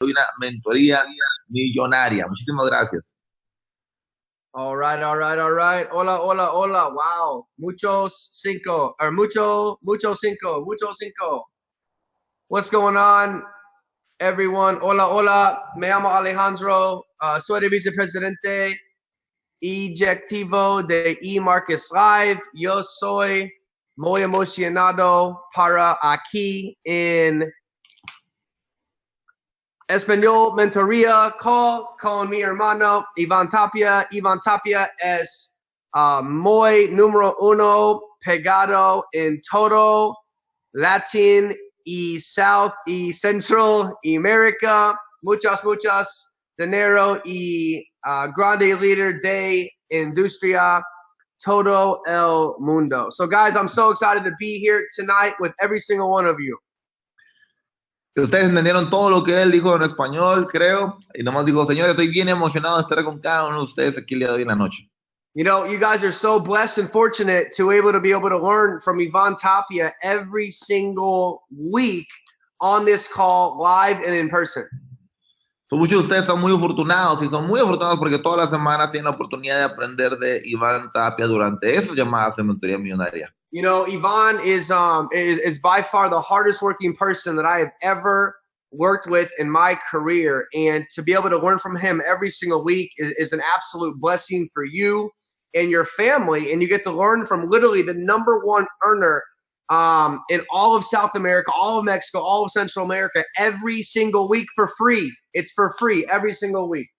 de una mentoría millonaria. Muchísimas gracias. All right. Hola, hola, hola. Wow. Muchos cinco. Mucho cinco. What's going on, everyone? Hola, hola. Me llamo Alejandro. Soy el vicepresidente ejecutivo de 𝗂𝐀𝐄𝐍𝐬𝗢𝗏. Yo soy muy emocionado para aquí en Español Mentoría con mi hermano Iván Tapia. Iván Tapia es muy número uno pegado en todo Latin y South y Central América. Muchas dinero y grande líder de industria todo el mundo. So guys, I'm so excited to be here tonight with every single one of you. Ustedes entendieron todo lo que él dijo en español, creo. Y nomás digo, señores, estoy bien emocionado de estar con cada uno de ustedes aquí el día de hoy en la noche. You know, you guys are so blessed and fortunate to be able to learn from Iván Tapia every single week on this call, live and in person. So, muchos de ustedes están muy afortunados y son muy afortunados porque todas las semanas tienen la oportunidad de aprender de Iván Tapia durante esas llamadas de mentoría millonaria. You know, Iván is by far the hardest working person that I have ever worked with in my career, and to be able to learn from him every single week is an absolute blessing for you and your family, and you get to learn from literally the #1 earner in all of South America, all of Mexico, all of Central America, every single week for free. It's for free every single week.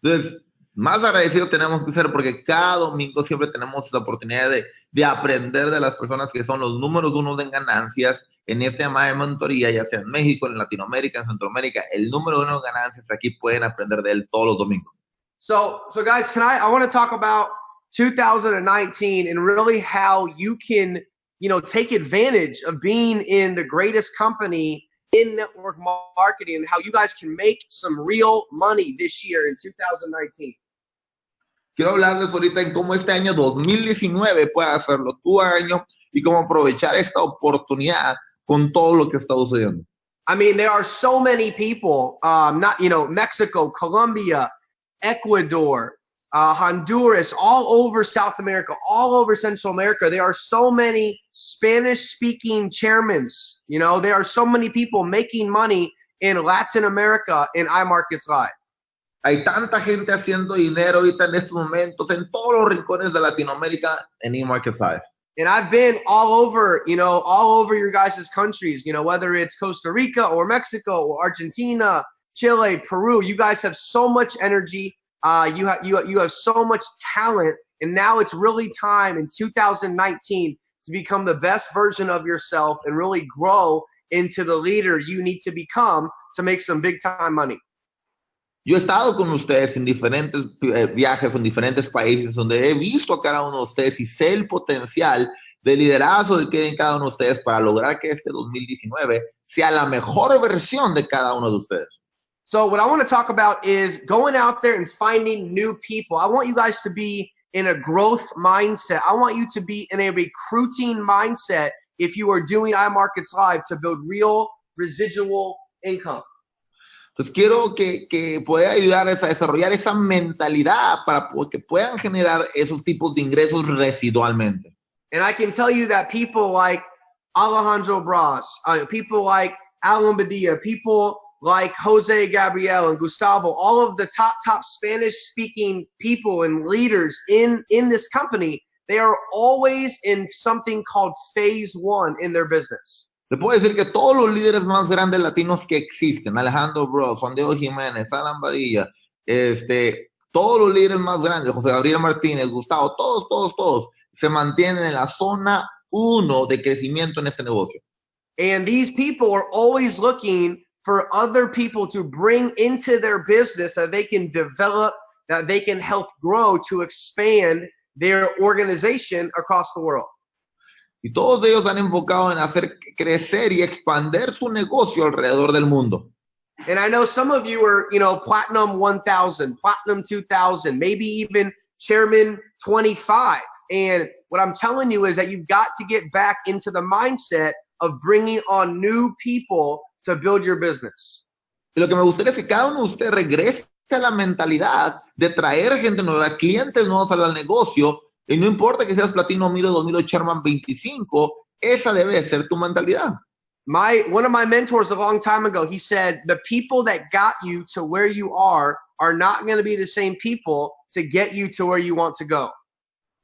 Entonces, más agradecidos tenemos que ser porque cada domingo siempre tenemos la oportunidad de aprender de las personas que son los números uno en ganancias en este tema de mentoría, ya sea en México, en Latinoamérica, en Centroamérica. El número uno de ganancias, aquí pueden aprender de él todos los domingos. So guys, tonight I want to talk about 2019 and really how you can, you know, take advantage of being in the greatest company in network marketing and how you guys can make some real money this year in 2019. Quiero hablarles ahorita en cómo este año 2019 puede hacerlo tu año y cómo aprovechar esta oportunidad con todo lo que está sucediendo. I mean, there are so many people, Mexico, Colombia, Ecuador, Honduras, all over South America, all over Central America. There are so many Spanish-speaking chairmen. You know, there are so many people making money in Latin America in 𝗖𝗢𝗠𝗣𝗅. Hay tanta gente haciendo dinero ahorita en estos momentos en todos los rincones de Latinoamérica en 𝗖𝗢𝗠𝗣𝗅. And I've been all over your guys' countries, whether it's Costa Rica or Mexico or Argentina, Chile, Peru. You guys have so much energy. You have so much talent. And now it's really time in 2019 to become the best version of yourself and really grow into the leader you need to become to make some big time money. Yo he estado con ustedes en diferentes viajes en diferentes países donde he visto a cada uno de ustedes y sé el potencial de liderazgo que hay en cada uno de ustedes para lograr que este 2019 sea la mejor versión de cada uno de ustedes. So what I want to talk about is going out there and finding new people. I want you guys to be in a growth mindset. I want you to be in a recruiting mindset if you are doing 𝗖𝗢𝗠𝗣𝗅 Live to build real residual income. Entonces quiero que pueda ayudarles a desarrollar esa mentalidad para que puedan generar esos tipos de ingresos residualmente. And I can tell you that people like Alejandro Bras, people like Alan Badilla, people like Jose Gabriel and Gustavo, all of the top Spanish-speaking people and leaders in this company, they are always in something called phase 1 in their business. Le puedo decir que todos los líderes más grandes latinos que existen, Alejandro Bros, Juan Diego Jiménez, Alan Badilla, todos los líderes más grandes, José Gabriel Martínez, Gustavo, todos, se mantienen en la zona 1 de crecimiento en este negocio. And these people are always looking for other people to bring into their business that they can develop, that they can help grow to expand their organization across the world. Y todos ellos han enfocado en hacer crecer y expandir su negocio alrededor del mundo. And I know some of you are, Platinum 1000, Platinum 2000, maybe even Chairman 25. And what I'm telling you is that you've got to get back into the mindset of bringing on new people to build your business. Y lo que me gustaría es que cada uno de ustedes regrese a la mentalidad de traer gente nueva, clientes nuevos al negocio, y no importa que seas Platino 1000 o 2000 o Chairman 25, esa debe ser tu mentalidad. One of my mentors a long time ago, he said, the people that got you to where you are not going to be the same people to get you to where you want to go.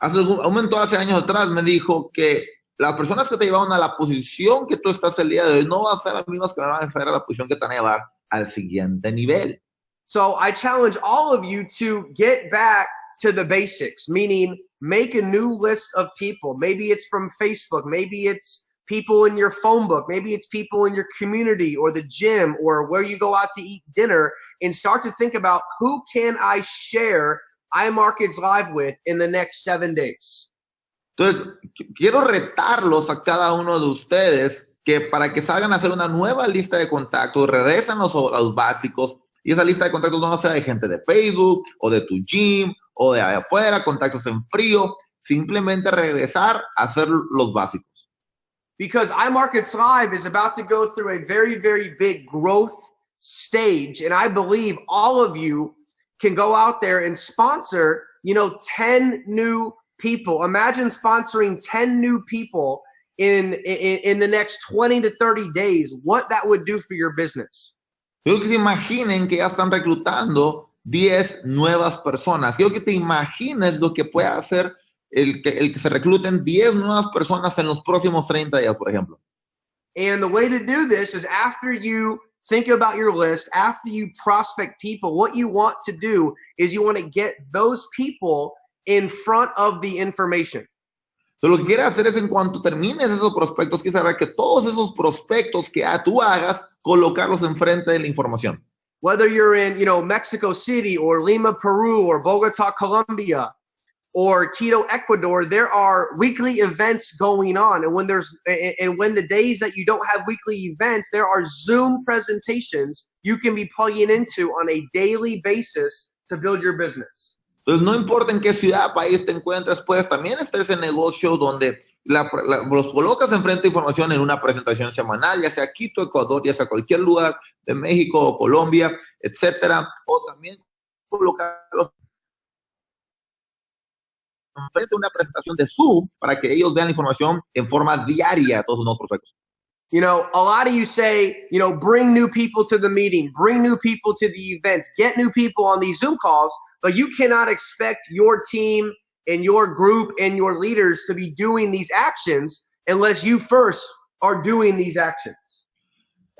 Un mentor hace años atrás me dijo que las personas que te llevaron a la posición que tú estás el día de hoy no van a ser las mismas que van a llevar a la posición que te van a llevar al siguiente nivel. So I challenge all of you to get back to the basics, meaning make a new list of people. Maybe it's from Facebook, maybe it's people in your phone book, maybe it's people in your community or the gym or where you go out to eat dinner, and start to think about who can I share 𝗖𝗢𝗠𝗣𝗪 with in the next 7 days. Entonces, quiero retarlos a cada uno de ustedes que para que salgan a hacer una nueva lista de contactos, regresen los básicos, y esa lista de contactos no sea de gente de Facebook o de tu gym o de afuera, contactos en frío, simplemente regresar a hacer los básicos. Because 𝗖𝗢𝗠𝗣𝗪 is about to go through a very, very big growth stage, and I believe all of you can go out there and sponsor, 10 new people. Imagine sponsoring 10 new people in the next 20 to 30 days, what that would do for your business. Quiero que se imaginen que ya están reclutando 10 nuevas personas. Quiero que te imagines lo que puede hacer el que se recluten 10 nuevas personas en los próximos 30 días, por ejemplo. And the way to do this is after you think about your list, after you prospect people, what you want to do is you want to get those people in front of the information. Entonces, lo que quieres hacer es, en cuanto termines esos prospectos, que saber que todos esos prospectos que tú hagas, colocarlos enfrente de la información. Whether you're in, Mexico City or Lima, Peru, or Bogota, Colombia, or Quito, Ecuador, there are weekly events going on. And when when the days that you don't have weekly events, there are Zoom presentations you can be plugging into on a daily basis to build your business. Entonces, no importa en qué ciudad, país te encuentres, puedes también estar ese negocio donde los colocas enfrente de información en una presentación semanal, ya sea Quito, Ecuador, ya sea cualquier lugar de México o Colombia, etcétera, o también colocarlos enfrente de una presentación de Zoom para que ellos vean la información en forma diaria a todos los nuevos prospectos. A lot of you say, bring new people to the meeting, bring new people to the events, get new people on these Zoom calls, but you cannot expect your team and your group and your leaders to be doing these actions unless you first are doing these actions.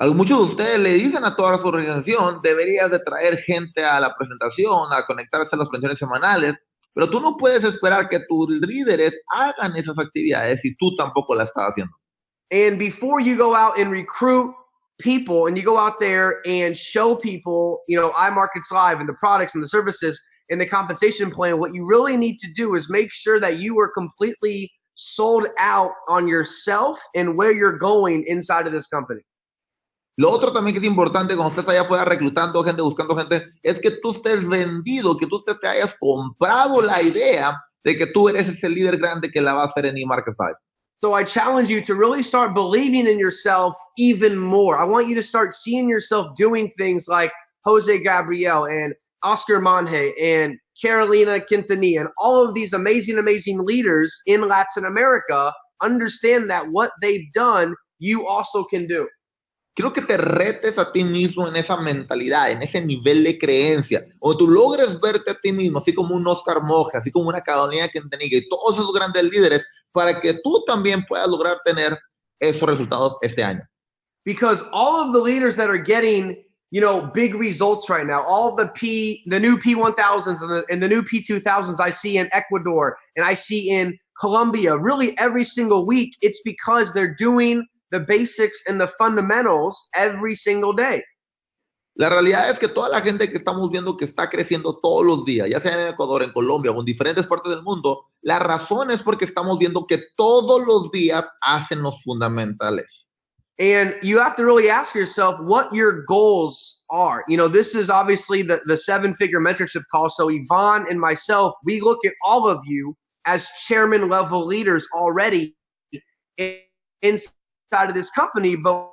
Muchos de ustedes le dicen a toda su organización, deberías de traer gente a la presentación, a conectarse a las presentaciones semanales, pero tú no puedes esperar que tus líderes hagan esas actividades si tú tampoco las estás haciendo. And before you go out and recruit people and you go out there and show people, 𝗖𝗢𝗠𝗣𝗪 and the products and the services and the compensation plan, what you really need to do is make sure that you are completely sold out on yourself and where you're going inside of this company. Lo otro también que es importante cuando estés allá afuera reclutando gente, buscando gente, es que tú estés vendido, que tú te hayas comprado la idea de que tú eres ese líder grande que la va a hacer en 𝗖𝗢𝗠𝗣𝗪. So I challenge you to really start believing in yourself even more. I want you to start seeing yourself doing things like Jose Gabriel and Oscar Monje and Carolina Quintanilla and all of these amazing, amazing leaders in Latin America understand that what they've done, you also can do. Quiero que te retes a ti mismo en esa mentalidad, en ese nivel de creencia, o tú logres verte a ti mismo, así como un Oscar Monje, así como una Carolina Quintanilla y todos esos grandes líderes, para que tú también puedas lograr tener esos resultados este año. Because all of the leaders that are getting, big results right now, all of the new P1000s and the new P2000s I see in Ecuador and I see in Colombia, really every single week, it's because they're doing the basics and the fundamentals every single day. La realidad es que toda la gente que estamos viendo que está creciendo todos los días, ya sea en Ecuador, en Colombia o en diferentes partes del mundo, la razón es porque estamos viendo que todos los días hacen los fundamentales. And you have to really ask yourself what your goals are. This is obviously the 7-figure mentorship call. So Yvonne and myself, we look at all of you as chairman level leaders already inside of this company, but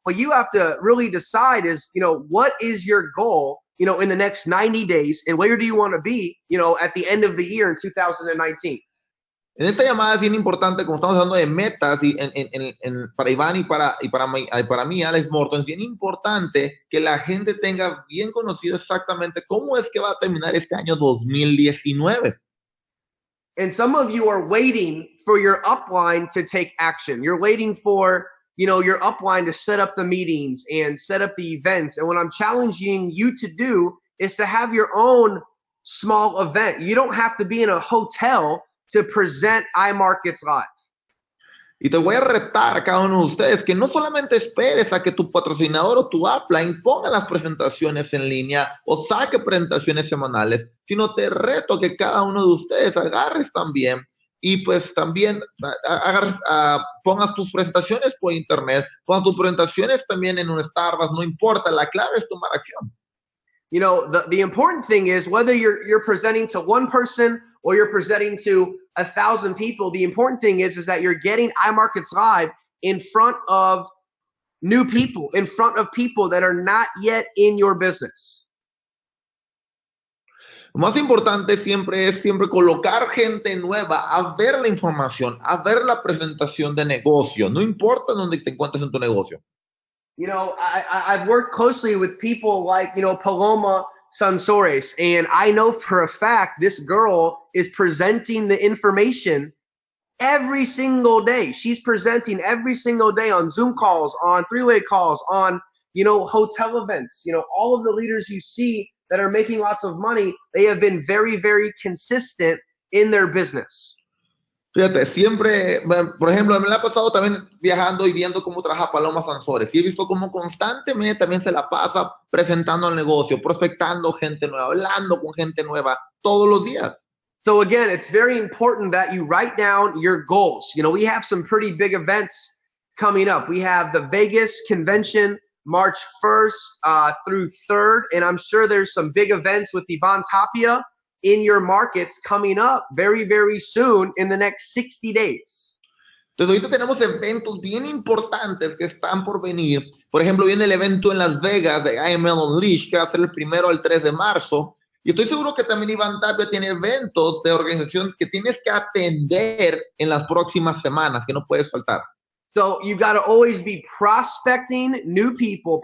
what you have to really decide is, what is your goal, in the next 90 days, and where do you want to be, at the end of the year in 2019? En esta llamada es bien importante, como estamos hablando de metas y para Iván y para mí, Alex Morton, es bien importante que la gente tenga bien conocido exactamente cómo es que va a terminar este año 2019. And some of you are waiting for your upline to take action. You're waiting for, your upline to set up the meetings and set up the events. And what I'm challenging you to do is to have your own small event. You don't have to be in a hotel to present 𝗖𝗛𝗥𝗔𝗓𝗔. Y te voy a retar a cada uno de ustedes que no solamente esperes a que tu patrocinador o tu upline ponga las presentaciones en línea o saque presentaciones semanales, sino te reto a que cada uno de ustedes agarres también y pues también pongas tus presentaciones por internet, pongas tus presentaciones también en un Starbucks, no importa, la clave es tomar acción. The important thing is whether you're presenting to one person or you're presenting to 1,000 people, the important thing is that you're getting 𝗖𝗛𝗥𝗔𝗓𝗔 in front of new people, in front of people that are not yet in your business. Lo más importante siempre es colocar gente nueva a ver la información, a ver la presentación de negocio, no importa dónde te encuentres en tu negocio. I've worked closely with people like, Paloma Sansores, and I know for a fact this girl is presenting the information every single day. She's presenting every single day on Zoom calls, on three-way calls, on, hotel events. All of the leaders you see that are making lots of money, they have been very, very consistent in their business. Fíjate, siempre, por ejemplo, me la ha pasado también viajando y viendo cómo trabaja Paloma Sansores. Y he visto cómo constantemente también se la pasa presentando el negocio, prospectando gente nueva, hablando con gente nueva todos los días. So again, it's very important that you write down your goals. We have some pretty big events coming up. We have the Vegas convention, March 1st through 3rd. And I'm sure there's some big events with Iván Tapia in your markets coming up very, very soon in the next 60 days. Entonces ahorita tenemos eventos bien importantes que están por venir. Por ejemplo, viene el evento en Las Vegas de IML Unleashed, que va a ser el 1 al 3 de marzo. Y estoy seguro que también Iván Tapia tiene eventos de organización que tienes que atender en las próximas semanas, que no puedes faltar. So you've got to always be prospecting new people,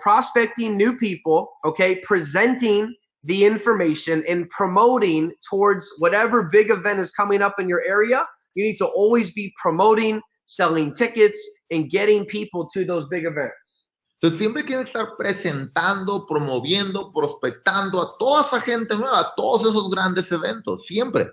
okay, presenting the information and promoting towards whatever big event is coming up in your area. You need to always be promoting, selling tickets, and getting people to those big events. Entonces siempre tienes que estar presentando, promoviendo, prospectando a toda esa gente nueva, a todos esos grandes eventos, siempre.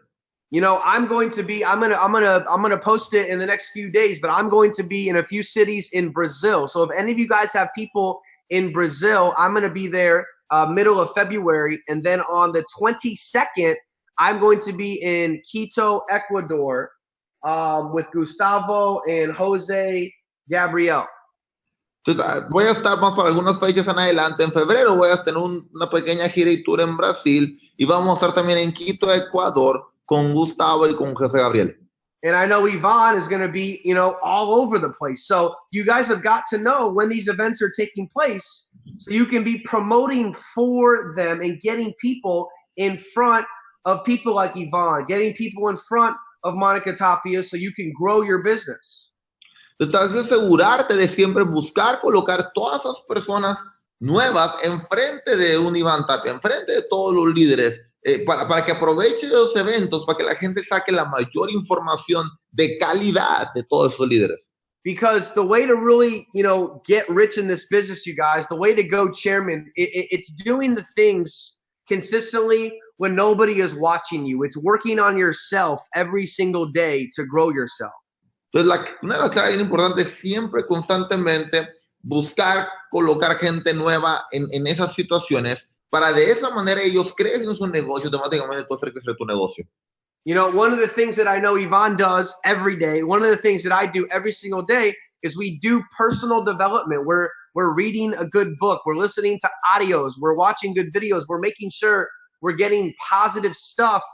I'm going to post it in the next few days, but I'm going to be in a few cities in Brazil. So if any of you guys have people in Brazil, I'm going to be there middle of February, and then on the 22nd, I'm going to be in Quito, Ecuador, with Gustavo and Jose Gabriel. Entonces, voy a estar más para algunas fechas en adelante. En febrero voy a tener una pequeña gira y tour en Brasil, y vamos a estar también en Quito, Ecuador, con Gustavo y con José Gabriel. And I know Iván is going to be, all over the place. So you guys have got to know when these events are taking place so you can be promoting for them and getting people in front of people like Iván, getting people in front of Monica Tapia so you can grow your business. Entonces, asegurarte de siempre buscar colocar todas esas personas nuevas enfrente de un Iván Tapia, enfrente de todos los líderes, para que aproveche los eventos, para que la gente saque la mayor información de calidad de todos esos líderes. Because the way to really, get rich in this business, you guys, the way to go chairman, it's doing the things consistently when nobody is watching you. It's working on yourself every single day to grow yourself. Entonces, una de las claves bien importantes es siempre, constantemente, buscar colocar gente nueva en esas situaciones, para de esa manera ellos crecen su negocio, automáticamente tú hacer crecer tu negocio. One of the things that I know Iván does every day, one of the things that I do every single day is we do personal development. We're reading a good book. We're listening to audios. We're watching good videos. We're making sure we're getting positive stuff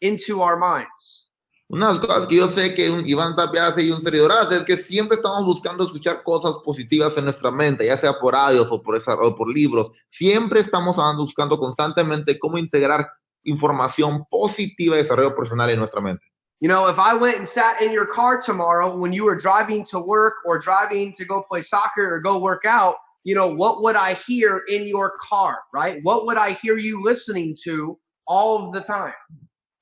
into our minds. Una de las cosas que yo sé que Iván Tapia hace y un servidor hace es que siempre estamos buscando escuchar cosas positivas en nuestra mente, ya sea por audios o por libros. Siempre estamos buscando constantemente cómo integrar información positiva de desarrollo personal en nuestra mente. You know, if I went and sat in your car tomorrow when you were driving to work or driving to go play soccer or go work out, you know, what would I hear in your car, right? What would I hear you listening to all of the time?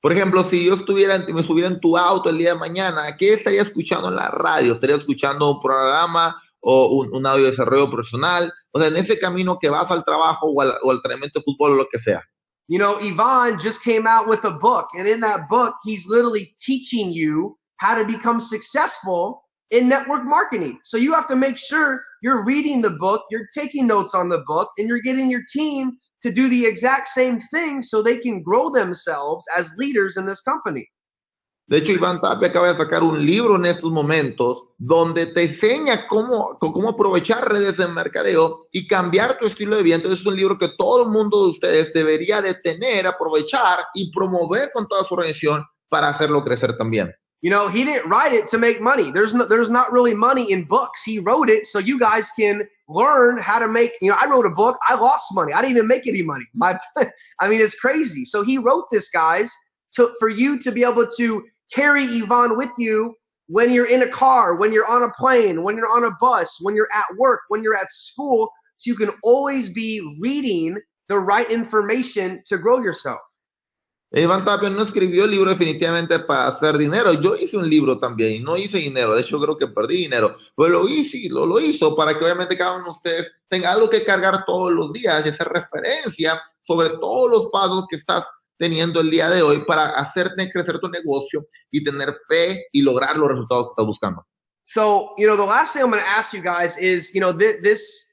Por ejemplo, si yo me estuviera en tu auto el día de mañana, ¿qué estaría escuchando en la radio? ¿Estaría escuchando un programa o un audio de desarrollo personal? O sea, en ese camino que vas al trabajo o al entrenamiento de fútbol o lo que sea. You know, Iván just came out with a book, and in that book, he's literally teaching you how to become successful in network marketing. So you have to make sure you're reading the book, you're taking notes on the book, and you're getting your team to do the exact same thing so they can grow themselves as leaders in this company. De hecho, Iván Tapia acaba de sacar un libro en estos momentos donde te enseña cómo aprovechar redes de mercadeo y cambiar tu estilo de vida. Entonces es un libro que todo el mundo de ustedes debería de tener, aprovechar y promover con toda su organización para hacerlo crecer también. You know, he didn't write it to make money. There's not really money in books. He wrote it so you guys can learn how to make, you know, I wrote a book, I lost money. I didn't even make any money. I mean, it's crazy. So he wrote this, guys, for you to be able to carry Iván with you when you're in a car, when you're on a plane, when you're on a bus, when you're at work, when you're at school, so you can always be reading the right information to grow yourself. Iván Tapia no escribió el libro definitivamente para hacer dinero. Yo hice un libro también y no hice dinero. De hecho, creo que perdí dinero. Pero lo hizo para que obviamente cada uno de ustedes tenga algo que cargar todos los días y hacer referencia sobre todos los pasos que estás teniendo el día de hoy para hacerte crecer tu negocio y tener fe y lograr los resultados que estás buscando. So, you know, the last thing I'm going to ask you guys is, you know, this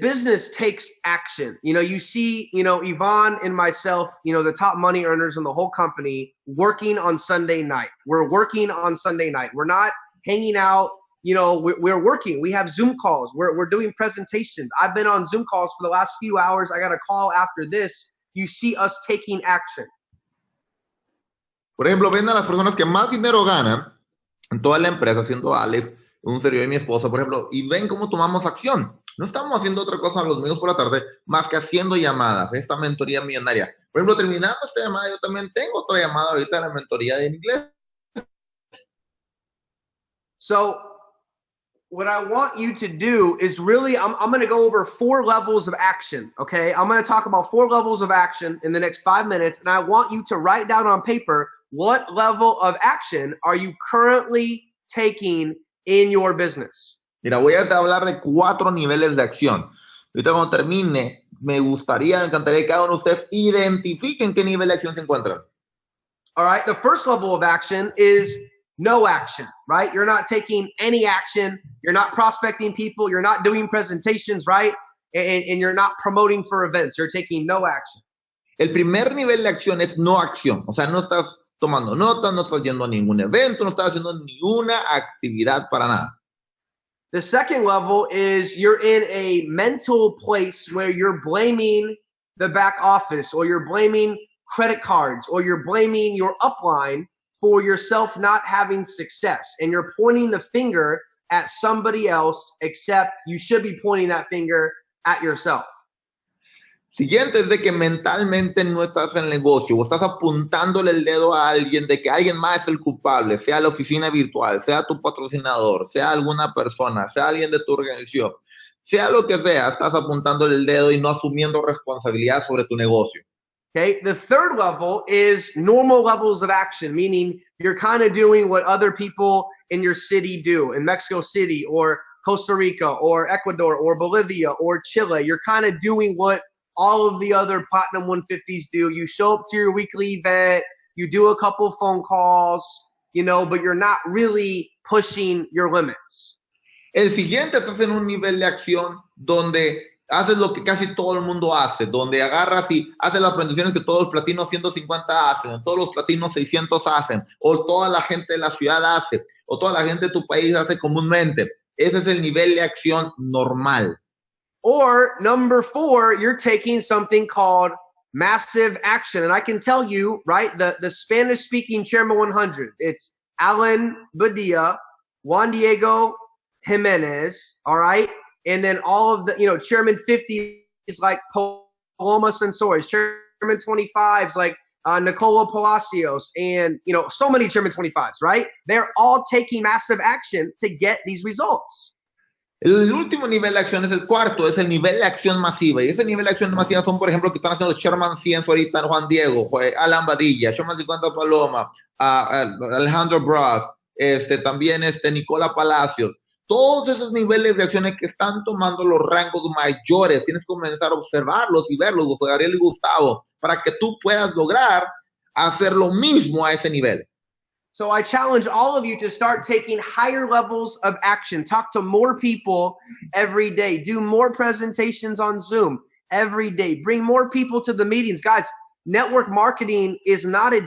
business takes action. You know, you see, you know, Iván and myself, you know, the top money earners in the whole company working on Sunday night. We're working on Sunday night. We're not hanging out. You know, we're working. We have Zoom calls. We're doing presentations. I've been on Zoom calls for the last few hours. I got a call after this. You see us taking action. Por ejemplo, ven a las personas que más dinero ganan en toda la empresa, siendo Alex, un servidor y mi esposa, por ejemplo, y ven cómo tomamos acción. No estamos haciendo otra cosa los domingos por la tarde más que haciendo llamadas, esta mentoría millonaria. Por ejemplo, terminando esta llamada, yo también tengo otra llamada ahorita de la mentoría en inglés. So, what I want you to do is really, I'm going to go over 4 levels of action, okay? I'm going to talk about 4 levels of action in the next 5 minutes, and I want you to write down on paper what level of action are you currently taking in your business. Mira, voy a hablar de 4 niveles de acción. Ahorita cuando termine, me encantaría que cada uno de ustedes identifiquen qué nivel de acción se encuentran. All right, the first level of action is no action, right? You're not taking any action. You're not prospecting people. You're not doing presentations, right? And you're not promoting for events. You're taking no action. El primer nivel de acción es no acción. O sea, no estás tomando notas, no estás yendo a ningún evento, no estás haciendo ninguna actividad para nada. The second level is you're in a mental place where you're blaming the back office, or you're blaming credit cards, or you're blaming your upline for yourself not having success. And you're pointing the finger at somebody else, except you should be pointing that finger at yourself. Siguiente es de que mentalmente no estás en el negocio o estás apuntándole el dedo a alguien de que alguien más es el culpable, sea la oficina virtual, sea tu patrocinador, sea alguna persona, sea alguien de tu organización, sea lo que sea, estás apuntándole el dedo y no asumiendo responsabilidad sobre tu negocio. Okay, the third level is normal levels of action, meaning you're kind of doing what other people in your city do, in Mexico City or Costa Rica or Ecuador or Bolivia or Chile. You're kind of doing what all of the other Platinum 150s do. You show up to your weekly event, you do a couple phone calls, you know, but you're not really pushing your limits. El siguiente estás en un nivel de acción donde haces lo que casi todo el mundo hace, donde agarras y haces las presentaciones que todos los platinos 150 hacen, o todos los platinos 600 hacen, o toda la gente de la ciudad hace, o toda la gente de tu país hace comúnmente. Ese es el nivel de acción normal. Or number 4, you're taking something called massive action. And I can tell you, right, the Spanish-speaking Chairman 100, it's Alan Badilla, Juan Diego Jimenez, all right? And then all of the, Chairman 50 is like Paloma Sansores, Chairman 25 is like Nicola Palacios, and, so many Chairman 25s, right? They're all taking massive action to get these results. El último nivel de acción es el cuarto, es el nivel de acción masiva. Y ese nivel de acción masiva son, por ejemplo, que están haciendo los Sherman 100 ahorita, Juan Diego, Alan Badilla, Sherman 50 Paloma, Alejandro Bras, también Nicola Palacios. Todos esos niveles de acciones que están tomando los rangos mayores, tienes que comenzar a observarlos y verlos, José Gabriel y Gustavo, para que tú puedas lograr hacer lo mismo a ese nivel. So I challenge all of you to start taking higher levels of action. Talk to more people every day. Do more presentations on Zoom every day. Bring more people to the meetings. Guys, network marketing is not a